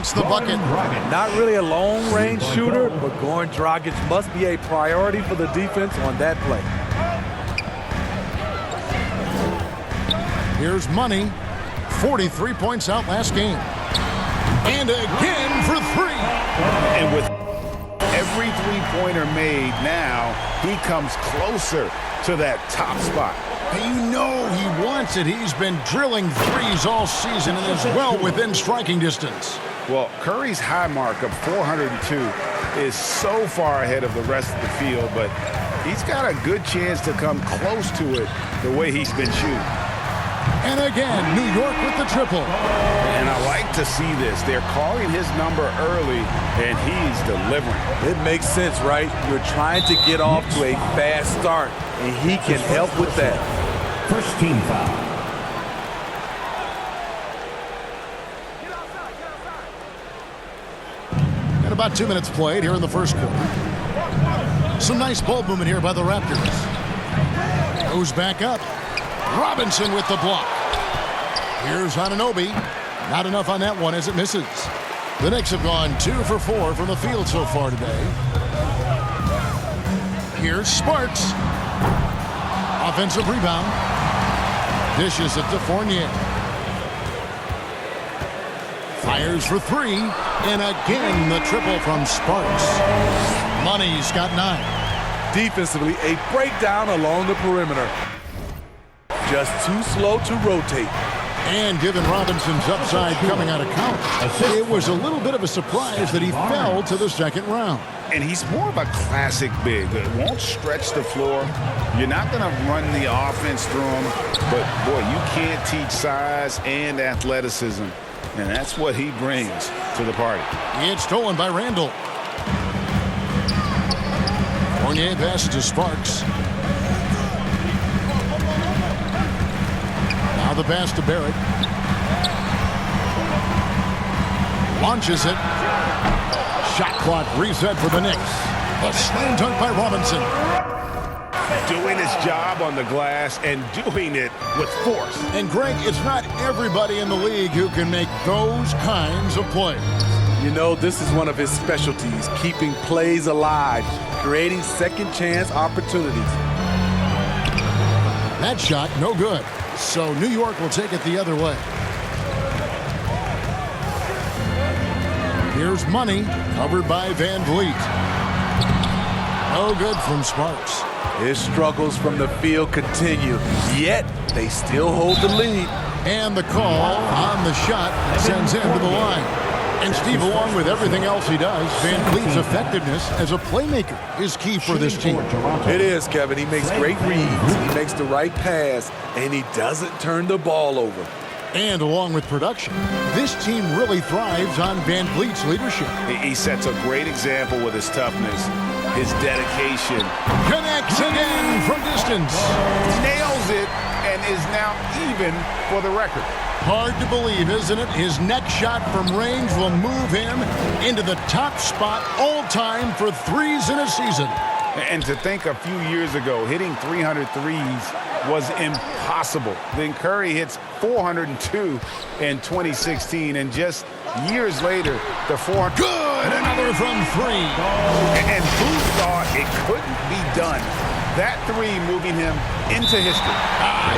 against the bucket. Not really a long-range shooter, but Goran Dragic must be a priority for the defense on that play. Here's Money. 43 points out last game. And again for three. And with every three-pointer made now, he comes closer to that top spot. You know he wants it. He's been drilling threes all season and is well within striking distance. Well, Curry's high mark of 402 is so far ahead of the rest of the field, but he's got a good chance to come close to it the way he's been shooting. And again, New York with the triple. And I like to see this. They're calling his number early, and he's delivering. It makes sense, right? You're trying to get off to a fast start, and he can help with that. First team foul. And about 2 minutes played here in the first quarter. Some nice ball movement here by the Raptors. Goes back up. Robinson with the block. Here's Anunoby. Not enough on that one as it misses. The Knicks have gone 2 for 4 from the field so far today. Here's Sparks. Offensive rebound. Dishes it to Fournier. Fires for three. And again, the triple from Sparks. Money's got 9. Defensively, a breakdown along the perimeter. Just too slow to rotate. And given Robinson's upside coming out of college, it was a little bit of a surprise that he fell to the second round. And he's more of a classic big. It won't stretch the floor. You're not going to run the offense through him. But, boy, you can't teach size and athleticism. And that's what he brings to the party. It's stolen by Randall. Fournier passes to Sparks. Now the pass to Barrett. Launches it. Shot clock reset for the Knicks. A slam dunk by Robinson. Doing his job on the glass and doing it with force. And Greg, it's not everybody in the league who can make those kinds of plays. You know, this is one of his specialties, keeping plays alive, creating second chance opportunities. That shot, no good. So New York will take it the other way. Here's Money, covered by Van Vliet. No good from Sparks. His struggles from the field continue, yet they still hold the lead. And the call on the shot sends him to the line. And Steve, along with everything else he does, Van Vliet's effectiveness as a playmaker is key for this team. It is, Kevin. He makes great reads, he makes the right pass, and he doesn't turn the ball over. And along with production, this team really thrives on Van Vliet's leadership. He sets a great example with his toughness, his dedication. Connects again from distance. Nails it and is now even for the record. Hard to believe, isn't it? His next shot from range will move him into the top spot all time for threes in a season. And to think a few years ago, hitting 300 threes was impossible. Then Curry hits 402 in 2016, and just years later, the 400. Good! Another from three. And who thought it couldn't be done? That three moving him into history.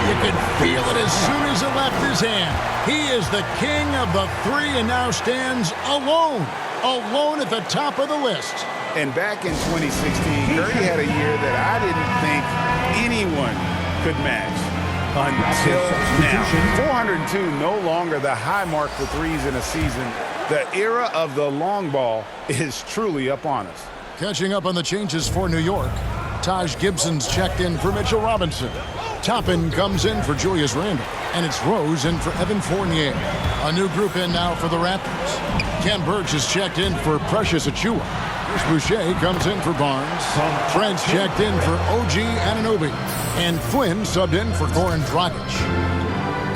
You could feel it as soon as it left his hand. He is the king of the three and now stands alone at the top of the list. And back in 2016, Curry had a year that I didn't think anyone could match. Until now. 402 no longer the high mark for threes in a season. The era of the long ball is truly upon us. Catching up on the changes for New York. Taj Gibson's checked in for Mitchell Robinson. Toppin comes in for Julius Randle. And it's Rose in for Evan Fournier. A new group in now for the Raptors. Ken Burks is checked in for Precious Achiuwa. Chris Boucher comes in for Barnes. Trent's checked in for OG Anunoby. And Flynn subbed in for Goran Dragic.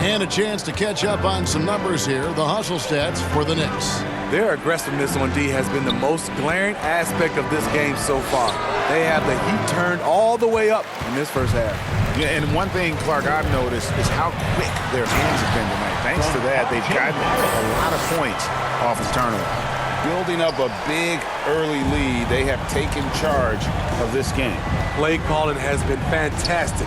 And a chance to catch up on some numbers here. The hustle stats for the Knicks. Their aggressiveness on D has been the most glaring aspect of this game so far. They have the heat turned all the way up in this first half. Yeah, and one thing, Clark, I've noticed is how quick their hands have been tonight. thanks to that, they've gotten a lot of points off of turnover. Building up a big early lead, they have taken charge of this game. Play calling has been fantastic.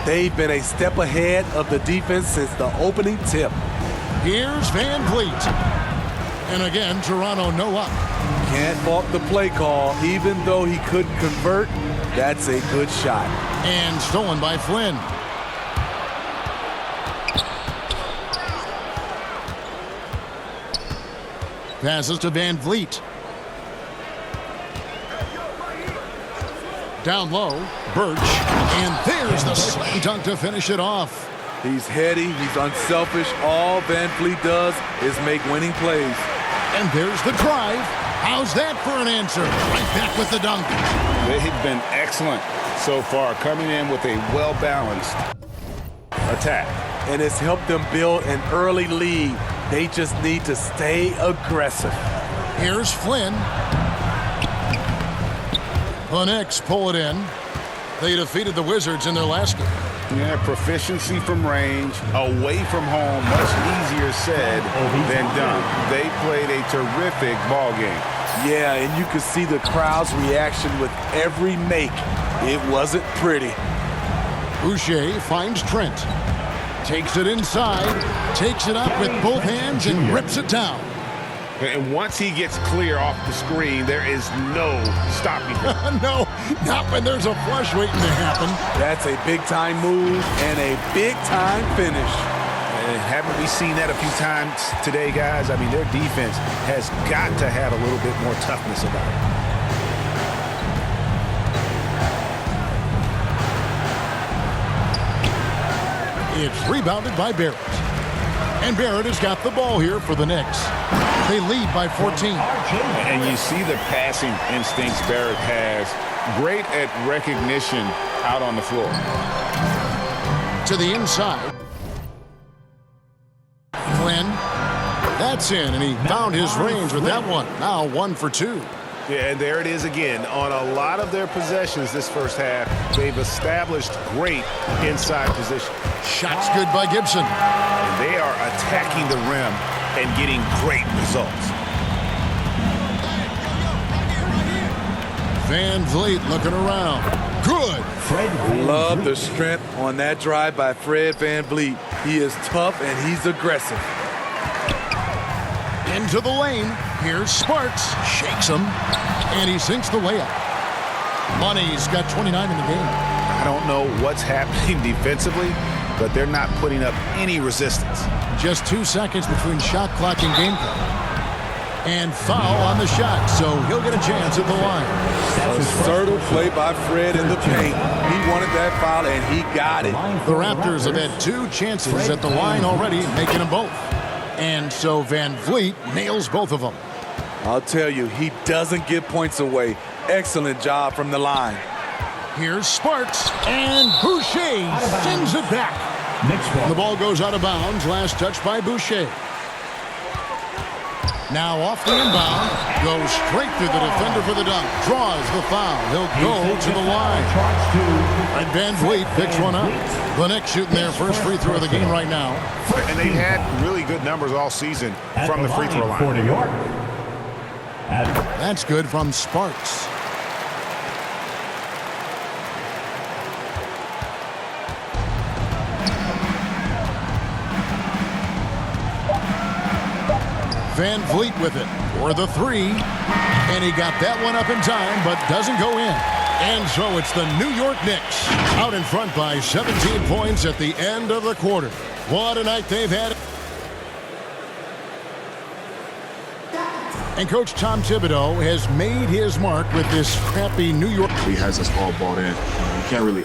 They've been a step ahead of the defense since the opening tip. Here's Van Vliet. And again, Toronto no up. Can't fault the play call. Even though he couldn't convert, that's a good shot. And stolen by Flynn. Passes to Van Vliet. Down low, Birch. And there's the slam dunk to finish it off. He's heady, he's unselfish. All Van Vliet does is make winning plays. And there's the drive. How's that for an answer? Right back with the dunk. They've been excellent so far, coming in with a well-balanced attack. And it's helped them build an early lead. They just need to stay aggressive. Here's Flynn. The Knicks pull it in. They defeated the Wizards in their last game. Yeah, proficiency from range, away from home, much easier said than done. They played a terrific ball game. Yeah, and you could see the crowd's reaction with every make. It wasn't pretty. Boucher finds Trent. Takes it inside, takes it up with both hands and rips it down. And once he gets clear off the screen, there is no stopping him. No, not when there's a flush waiting to happen. That's a big-time move and a big-time finish. And haven't we seen that a few times today, guys? I mean, their defense has got to have a little bit more toughness about it. It's rebounded by Barrett. And Barrett has got the ball here for the Knicks. They lead by 14. And you see the passing instincts Barrett has. Great at recognition out on the floor. To the inside. Flynn. That's in, and he found his range with that one. Now 1 for 2. Yeah, and there it is again. On a lot of their possessions this first half, they've established great inside position. Shots good by Gibson. And they are attacking the rim and getting great results. Van Vliet looking around. Good. Love the strength on that drive by Fred Van Vliet. He is tough and he's aggressive. Into the lane. Here's Sparks. Shakes him. And he sinks the layup. Money's got 29 in the game. I don't know what's happening defensively, but they're not putting up any resistance. Just 2 seconds between shot clock and game clock. And foul on the shot, so he'll get a chance at the line. Assertive play by Fred in the paint. He wanted that foul, and he got it. The Raptors have had 2 chances at the line already, making them both. And so Van Vliet nails both of them. I'll tell you, he doesn't give points away. Excellent job from the line. Here's Sparks, and Boucher sends it back. The ball goes out of bounds. Last touch by Boucher. Now off the inbound, goes straight through the defender for the dunk. Draws the foul. He'll go to the line. And Van Vliet picks one up. The Knicks shooting their first free throw of the game right now. And they've had really good numbers all season from the free throw line. For New York. That's good from Sparks. Van Vliet with it for the 3. And he got that one up in time, but doesn't go in. And so it's the New York Knicks out in front by 17 points at the end of the quarter. What a night they've had. And Coach Tom Thibodeau has made his mark with this scrappy New York. He has us all bought in. You can't really.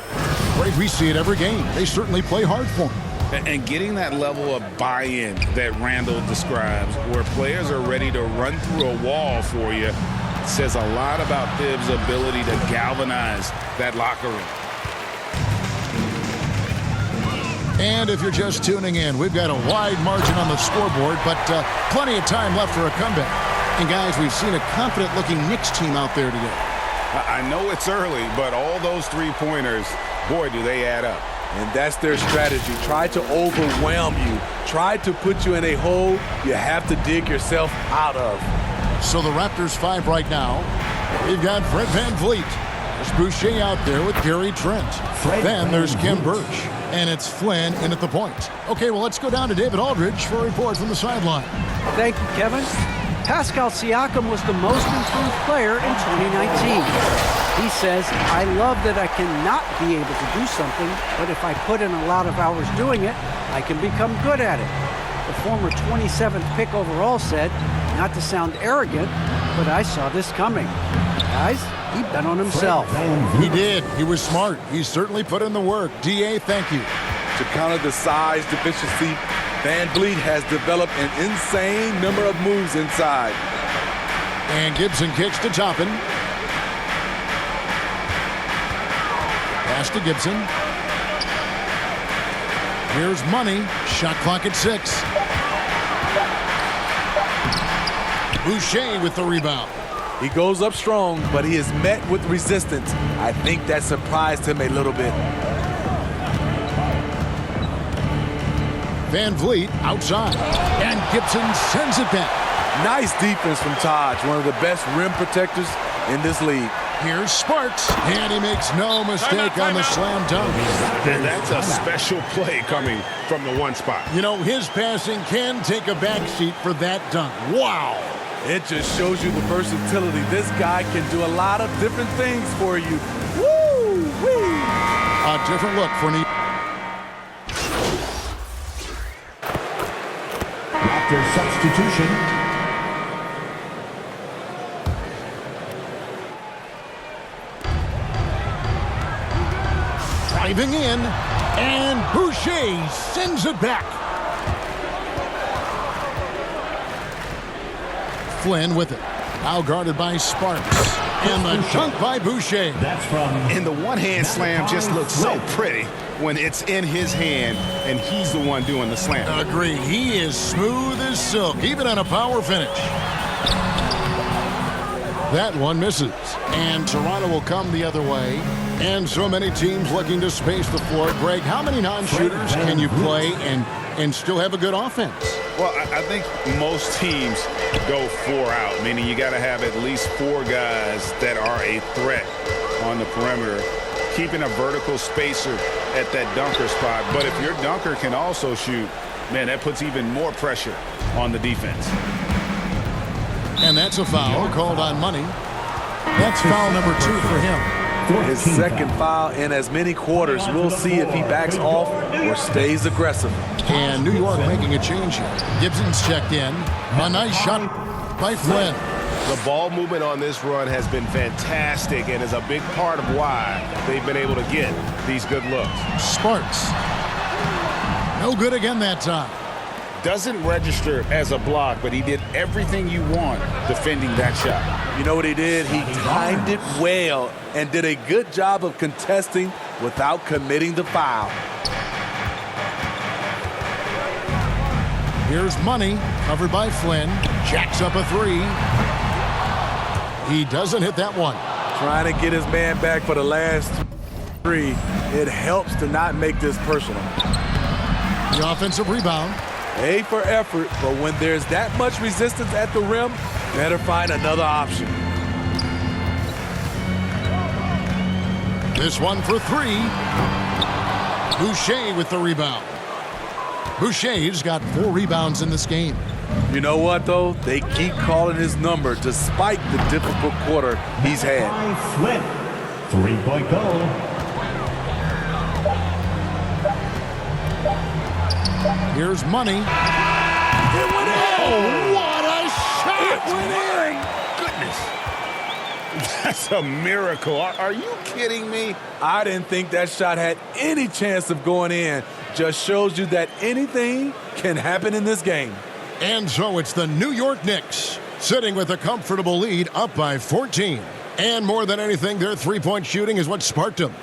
Right, we see it every game. They certainly play hard for him. And getting that level of buy-in that Randall describes, where players are ready to run through a wall for you, says a lot about Thibs' ability to galvanize that locker room. And if you're just tuning in, we've got a wide margin on the scoreboard, but plenty of time left for a comeback. And guys, we've seen a confident-looking Knicks team out there today. I know it's early, but all those three-pointers, boy, do they add up. And that's their strategy. Try to overwhelm you. Try to put you in a hole you have to dig yourself out of. So the Raptors 5 right now. We've got Fred VanVleet. There's Boucher out there with Gary Trent. Then there's Khem Birch. And it's Flynn in at the point. Okay, well, let's go down to David Aldridge for a report from the sideline. Thank you, Kevin. Pascal Siakam was the most improved player in 2019. He says, I love that I cannot be able to do something, but if I put in a lot of hours doing it, I can become good at it. The former 27th pick overall said, not to sound arrogant, but I saw this coming. Guys, he bet on himself. He did. He was smart. He certainly put in the work. D.A., thank you. To counter the size deficiency, VanVleet has developed an insane number of moves inside. And Gibson kicks to Toppin. Pass to Gibson. Here's Money. Shot clock at 6. Boucher with the rebound. He goes up strong, but he is met with resistance. I think that surprised him a little bit. VanVleet outside. And Gibson sends it back. Nice defense from Taj, one of the best rim protectors in this league. Here's Sparks. And he makes no mistake on the slam dunk. And that's a special play coming from the one spot. You know, his passing can take a backseat for that dunk. Wow. It just shows you the versatility. This guy can do a lot of different things for you. Woo-wee! A different look for New York. After substitution, Driving in, and Boucher sends it back. Flynn with it. Now guarded by Sparks. And the dunk by Boucher. that's from And the one-hand slam just looks so pretty when it's in his hand and he's the one doing the slam. Agreed. He is smooth as silk, even on a power finish. That one misses. And Toronto will come the other way. And so many teams looking to space the floor. Greg, how many non-shooters can you play and still have a good offense? Well, I think most teams go 4 out, meaning you got to have at least 4 guys that are a threat on the perimeter, keeping a vertical spacer at that dunker spot. But if your dunker can also shoot, man, that puts even more pressure on the defense. And that's a foul called on Money. That's foul number 2 for him. His second foul in as many quarters. We'll see if he backs off or stays aggressive. And New York making a change here. Gibson's checked in. A nice shot by Flynn. The ball movement on this run has been fantastic and is a big part of why they've been able to get these good looks. Sparks. No good again that time. Doesn't register as a block, but he did everything you want defending that shot. You know what he did? He timed it well and did a good job of contesting without committing the foul. Here's Money, covered by Flynn. Jacks up a 3. He doesn't hit that one. Trying to get his man back for the last 3. It helps to not make this personal. The offensive rebound. A for effort, but when there's that much resistance at the rim, better find another option. This one for 3. Boucher with the rebound. Boucher's got 4 rebounds in this game. You know what, though? They keep calling his number despite the difficult quarter he's had. by Flynn. 3-point goal. Here's Money. It went in! Oh, what a shot! It went in! Goodness. That's a miracle. Are you kidding me? I didn't think that shot had any chance of going in. Just shows you that anything can happen in this game. And so it's the New York Knicks sitting with a comfortable lead up by 14. And more than anything, their 3-point shooting is what sparked them.